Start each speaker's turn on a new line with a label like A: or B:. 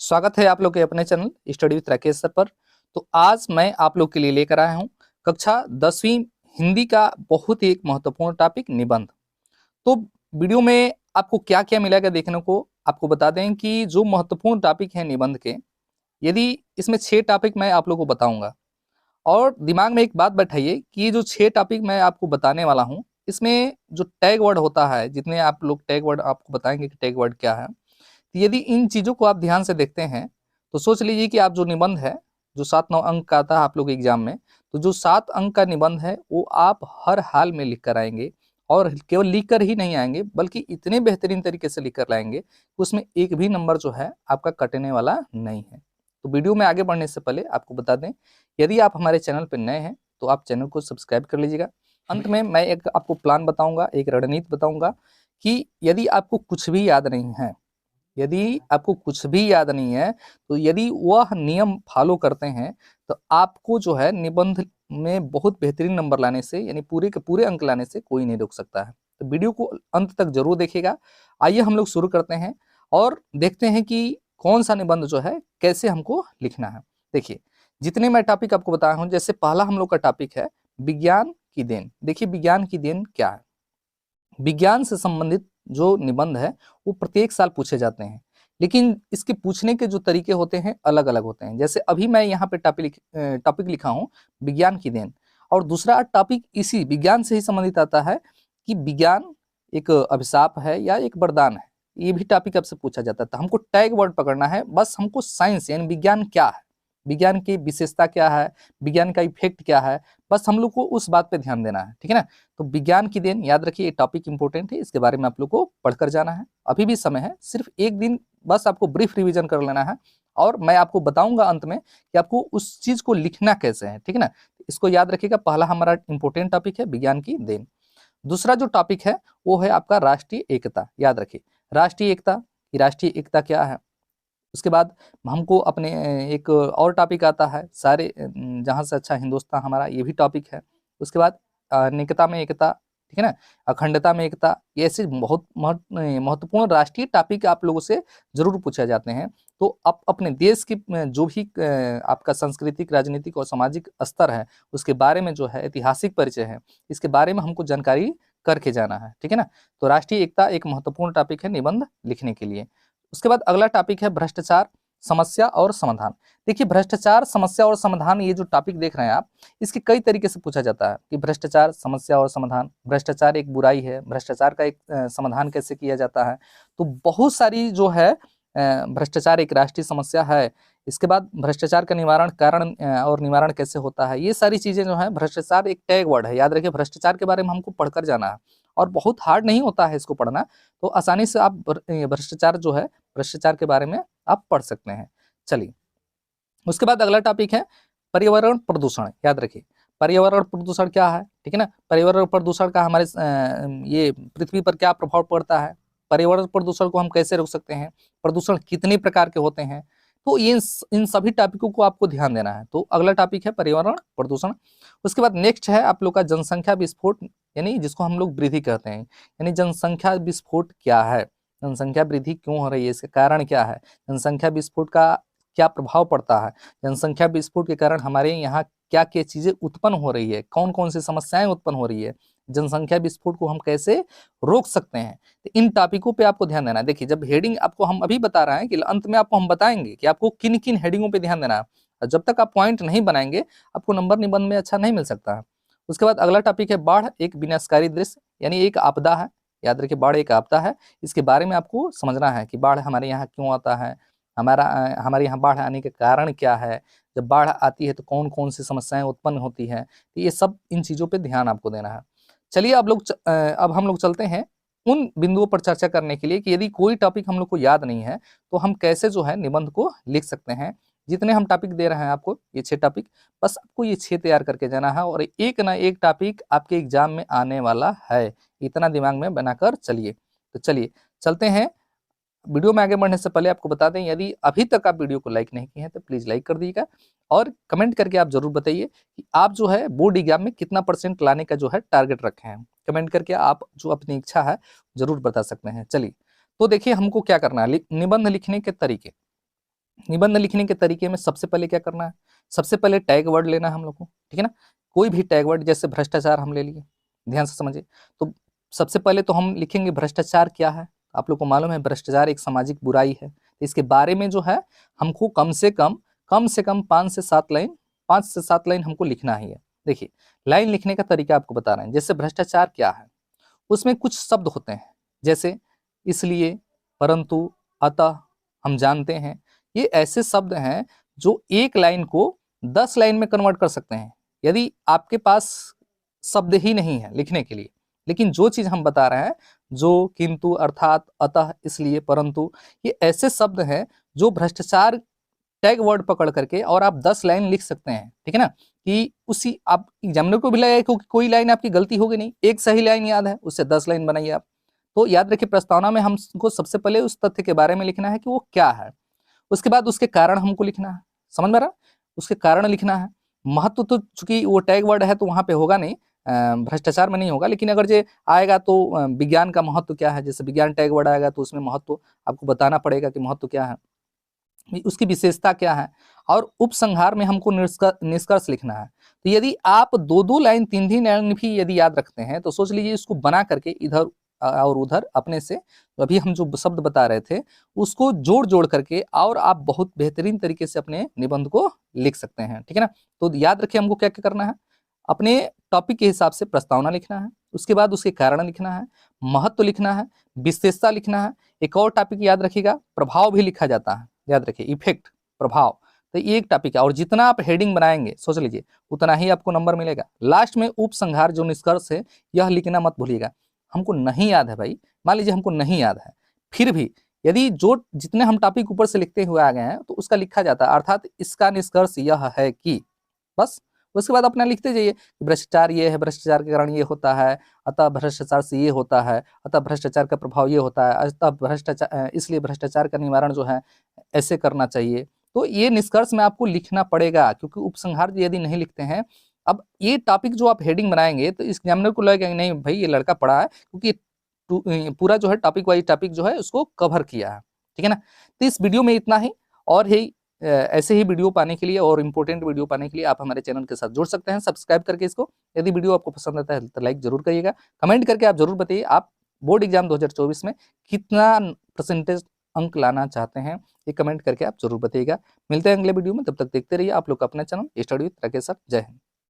A: स्वागत है आप लोग के अपने channel study with Rakesh sir पर। तो आज मैं आप लोग के लिए लेकर आया हूं कक्षा 10वीं हिंदी का बहुत ही एक महत्वपूर्ण टॉपिक निबंध। तो वीडियो में आपको क्या क्या मिलेगा देखने को आपको बता दें कि जो महत्वपूर्ण टॉपिक है निबंध के, यदि इसमें 6 टॉपिक मैं आप लोग को बताऊंगा और दिमाग में एक बात बैठाइए कि ये जो 6 टॉपिक मैं आपको बताने वाला हूँ, इसमें जो टैग वर्ड होता है, जितने आप लोग टैग वर्ड आपको बताएंगे कि टैग वर्ड क्या है, तो यदि इन चीज़ों को आप ध्यान से देखते हैं तो सोच लीजिए कि आप जो निबंध है, जो 7-9 अंक का आता है आप लोग एग्जाम में, तो जो 7 अंक का निबंध है वो आप हर हाल में लिख कर आएंगे। और केवल लिख कर ही नहीं आएंगे बल्कि इतने बेहतरीन तरीके से लिख कर लाएंगे कि उसमें एक भी नंबर जो है आपका कटने वाला नहीं है। तो वीडियो में आगे बढ़ने से पहले आपको बता दें, यदि आप हमारे चैनल पर नए हैं तो आप चैनल को सब्सक्राइब कर लीजिएगा। अंत में मैं एक आपको प्लान बताऊंगा, एक रणनीति बताऊंगा कि यदि आपको कुछ भी याद नहीं है, यदि आपको कुछ भी याद नहीं है, तो यदि वह नियम फॉलो करते हैं तो आपको जो है निबंध में बहुत बेहतरीन नंबर लाने से, यानी पूरे के पूरे अंक लाने से कोई नहीं रोक सकता है। तो वीडियो को अंत तक जरूर देखिएगा। आइए हम लोग शुरू करते हैं और देखते हैं कि कौन सा निबंध जो है कैसे हमको लिखना है। देखिए, जितने मैं टॉपिक आपको बताया हूँ, जैसे पहला हम लोग का टॉपिक है विज्ञान की देन। देखिए, विज्ञान की देन क्या है। विज्ञान से संबंधित जो निबंध है वो प्रत्येक साल पूछे जाते हैं, लेकिन इसके पूछने के जो तरीके होते हैं अलग अलग होते हैं। जैसे अभी मैं यहाँ पे टॉपिक लिखा हूँ विज्ञान की देन, और दूसरा टॉपिक इसी विज्ञान से ही संबंधित आता है कि विज्ञान एक अभिशाप है या एक वरदान है। ये भी टॉपिक आपसे पूछा जाता है। तो हमको टैग वर्ड पकड़ना है, बस हमको साइंस यानी विज्ञान क्या है, विज्ञान की विशेषता क्या है, विज्ञान का इफेक्ट क्या है, बस हम लोग को उस बात पे ध्यान देना है। ठीक है ना। तो विज्ञान की देन याद रखिए, ये टॉपिक इंपॉर्टेंट है, इसके बारे में आप लोग को पढ़कर जाना है। अभी भी समय है, सिर्फ एक दिन बस आपको ब्रीफ रिवीजन कर लेना है और मैं आपको बताऊंगा अंत में कि आपको उस चीज को लिखना कैसे है। ठीक है ना। इसको याद रखिएगा, पहला हमारा इंपॉर्टेंट टॉपिक है विज्ञान की देन। दूसरा जो टॉपिक है वो है आपका राष्ट्रीय एकता। याद रखिए, राष्ट्रीय एकता, कि राष्ट्रीय एकता क्या है। उसके बाद हमको अपने एक और टॉपिक आता है सारे जहां से अच्छा हिंदुस्तान हमारा, ये भी टॉपिक है। उसके बाद अनेकता में एकता, ठीक है ना, अखंडता में एकता। ये ऐसे बहुत महत्वपूर्ण राष्ट्रीय टॉपिक आप लोगों से जरूर पूछे जाते हैं। तो आप अपने देश की जो भी आपका सांस्कृतिक, राजनीतिक और सामाजिक स्तर है उसके बारे में जो है ऐतिहासिक परिचय है, इसके बारे में हमको जानकारी करके जाना है। ठीक है ना। तो राष्ट्रीय एकता एक महत्वपूर्ण टॉपिक है निबंध लिखने के लिए। उसके बाद अगला टॉपिक है भ्रष्टाचार, समस्या और समाधान। देखिए, भ्रष्टाचार, समस्या और समाधान, ये जो टॉपिक देख रहे हैं आप, इसके कई तरीके से पूछा जाता है कि भ्रष्टाचार, समस्या और समाधान। भ्रष्टाचार एक बुराई है, भ्रष्टाचार का एक समाधान कैसे किया जाता है। तो बहुत सारी जो है भ्रष्टाचार एक राष्ट्रीय समस्या है। इसके बाद भ्रष्टाचार का निवारण, कारण और निवारण कैसे होता है, ये सारी चीजें जो है। भ्रष्टाचार एक टैग वर्ड है, याद रखिए, भ्रष्टाचार के बारे में हमको पढ़कर जाना है और बहुत हार्ड नहीं होता है इसको पढ़ना। तो आसानी से आप भ्रष्टाचार जो है, भ्रष्टाचार के बारे में आप पढ़ सकते हैं। चलिए, उसके बाद अगला टॉपिक है पर्यावरण प्रदूषण। याद रखिए, पर्यावरण प्रदूषण क्या है। ठीक है ना। पर्यावरण प्रदूषण का हमारे ये पृथ्वी पर क्या प्रभाव पड़ता है, पर्यावरण प्रदूषण को हम कैसे रोक सकते हैं, प्रदूषण कितने प्रकार के होते हैं। तो ये इन सभी टॉपिकों को आपको ध्यान देना है। तो अगला टॉपिक है पर्यावरण प्रदूषण। उसके बाद नेक्स्ट है आप लोग का जनसंख्या विस्फोट, यानी जिसको हम लोग वृद्धि कहते हैं। यानी जनसंख्या विस्फोट क्या है, जनसंख्या वृद्धि क्यों हो रही है, इसका कारण क्या है, जनसंख्या विस्फोट का क्या प्रभाव पड़ता है, जनसंख्या विस्फोट के कारण हमारे यहाँ क्या क्या चीजें उत्पन्न हो रही है, कौन कौन सी समस्याएं उत्पन्न हो रही है, जनसंख्या विस्फोट को हम कैसे रोक सकते हैं। तो इन टॉपिकों पे आपको ध्यान देना है। देखिए, जब हेडिंग आपको हम अभी बता रहे हैं कि अंत में आपको हम बताएंगे कि आपको किन किन हेडिंगों पे ध्यान देना है, और जब तक आप पॉइंट नहीं बनाएंगे आपको नंबर निबंध में अच्छा नहीं मिल सकता है। उसके बाद अगला टॉपिक है बाढ़ एक विनाशकारी दृश्य, यानी एक आपदा है। याद रखिए, बाढ़ एक आपदा है, इसके बारे में आपको समझना है कि बाढ़ हमारे यहाँ क्यों आता है, हमारे यहाँ बाढ़ आने के कारण क्या है, जब बाढ़ आती है तो कौन कौन सी समस्याएं उत्पन्न होती हैं। तो ये सब इन चीज़ों पे ध्यान आपको देना है। चलिए, अब हम लोग चलते हैं उन बिंदुओं पर चर्चा करने के लिए कि यदि कोई टॉपिक हम लोग को याद नहीं है तो हम कैसे जो है निबंध को लिख सकते हैं। जितने हम टॉपिक दे रहे हैं आपको, ये 6 टॉपिक, बस आपको ये 6 तैयार करके जाना है और एक ना एक टॉपिक आपके एग्जाम में आने वाला है, इतना दिमाग में बनाकर चलिए। तो चलिए चलते हैं। वीडियो में आगे बढ़ने से पहले आपको बता दें, यदि अभी तक आप वीडियो को लाइक नहीं किए हैं तो प्लीज लाइक कर दीजिएगा और कमेंट करके आप जरूर बताइए कि आप जो है बोर्ड एग्जाम में कितना % लाने का जो है टारगेट रखे हैं। कमेंट करके आप जो अपनी इच्छा है जरूर बता सकते हैं। चलिए, तो देखिए हमको क्या करना है, निबंध लिखने के तरीके। निबंध लिखने के तरीके में सबसे पहले क्या करना है, सबसे पहले टैग वर्ड लेना है हम लोग को, ठीक है ना। कोई भी टैग वर्ड, जैसे भ्रष्टाचार हम ले लिए, ध्यान से समझिए। तो सबसे पहले तो हम लिखेंगे भ्रष्टाचार क्या है। आप लोग को मालूम है भ्रष्टाचार एक सामाजिक बुराई है। इसके बारे में जो है हमको कम से कम 5 से 7 लाइन हमको लिखना ही है। देखिए, लाइन लिखने का तरीका आपको बता रहे हैं। जैसे भ्रष्टाचार क्या है, उसमें कुछ शब्द होते हैं, जैसे इसलिए, परंतु, अतः, हम जानते हैं। ये ऐसे शब्द हैं जो एक लाइन को 10 लाइन में कन्वर्ट कर सकते हैं, यदि आपके पास शब्द ही नहीं है लिखने के लिए। लेकिन जो चीज हम बता रहे हैं, जो, किंतु, अर्थात, अतः, इसलिए, परंतु, ये ऐसे शब्द हैं जो भ्रष्टाचार टैग वर्ड पकड़ करके और आप 10 लाइन लिख सकते हैं, ठीक है ना। कि उसी आप एग्जामिनर को भी लगेगा क्योंकि कोई लाइन आपकी गलती होगी नहीं, एक सही लाइन याद है, उससे 10 लाइन बनाइए आप। तो याद रखिए, प्रस्तावना में हमको सबसे पहले उस तथ्य के बारे में लिखना है कि वो क्या है। उसके बाद उसके कारण हमको लिखना है, समझ में आ रहा, उसके कारण लिखना है। महत्व तो चूंकि वो टैग वर्ड है तो वहां पे होगा नहीं, भ्रष्टाचार में नहीं होगा, लेकिन अगर जे आएगा तो विज्ञान का महत्व क्या है, जैसे विज्ञान टैग वर्ड आएगा तो उसमें महत्व आपको बताना पड़ेगा कि महत्व क्या है, उसकी विशेषता क्या है। और उपसंहार में हमको निष्कर्ष लिखना है। तो यदि आप 2-2 लाइन 3-3 लाइन भी यदि याद रखते हैं तो सोच लीजिए इसको बना करके इधर और उधर अपने से, अभी हम जो शब्द बता रहे थे उसको जोड़ जोड़ करके और आप बहुत बेहतरीन तरीके से अपने निबंध को लिख सकते हैं, ठीक है ना। तो याद रखिए हमको क्या क्या करना है, अपने टॉपिक के हिसाब से प्रस्तावना लिखना है, उसके बाद उसके कारण लिखना है, महत्व लिखना है, विशेषता लिखना है। एक और टॉपिक याद रखिएगा, प्रभाव भी लिखा जाता है, याद रखिए, इफेक्ट, प्रभाव। तो ये एक टॉपिक है, और जितना आप हेडिंग बनाएंगे सोच लीजिए उतना ही आपको नंबर मिलेगा। लास्ट में उपसंहार जो निष्कर्ष है यह लिखना मत भूलिएगा। हमको नहीं याद है भाई, मान लीजिए हमको नहीं याद है, फिर भी यदि जो जितने हम टॉपिक ऊपर से लिखते हुए आ गए हैं तो उसका लिखा जाता है, अर्थात इसका निष्कर्ष यह है कि, बस। उसके बाद अपना लिखते जाइए, भ्रष्टाचार ये है, भ्रष्टाचार के कारण ये होता है, अतः भ्रष्टाचार से ये होता है, अतः भ्रष्टाचार का प्रभाव ये होता है, अतः भ्रष्टाचार, इसलिए भ्रष्टाचार का निवारण जो है ऐसे करना चाहिए। तो ये निष्कर्ष में आपको लिखना पड़ेगा, क्योंकि उपसंहार यदि नहीं लिखते हैं, अब ये टॉपिक जो आप हेडिंग बनाएंगे तो इस एग्जामिनर को लगेगा नहीं भाई ये लड़का पढ़ा है, क्योंकि पूरा जो है टॉपिक वाइज टॉपिक जो है उसको कवर किया है, ठीक है ना। तो इस वीडियो में इतना ही, और ही ऐसे ही वीडियो पाने के लिए और इम्पोर्टेंट वीडियो पाने के लिए आप हमारे चैनल के साथ जुड़ सकते हैं सब्सक्राइब करके इसको। यदि वीडियो आपको पसंद आता है तो लाइक जरूर करिएगा, कमेंट करके आप जरूर बताइए आप बोर्ड एग्जाम 2024 में कितना परसेंटेज अंक लाना चाहते हैं, ये कमेंट करके आप जरूर बताइएगा। मिलते हैं अगले वीडियो में, तब तक देखते रहिए आप लोग का अपना channel study with Rakesh sir. जय हिंद।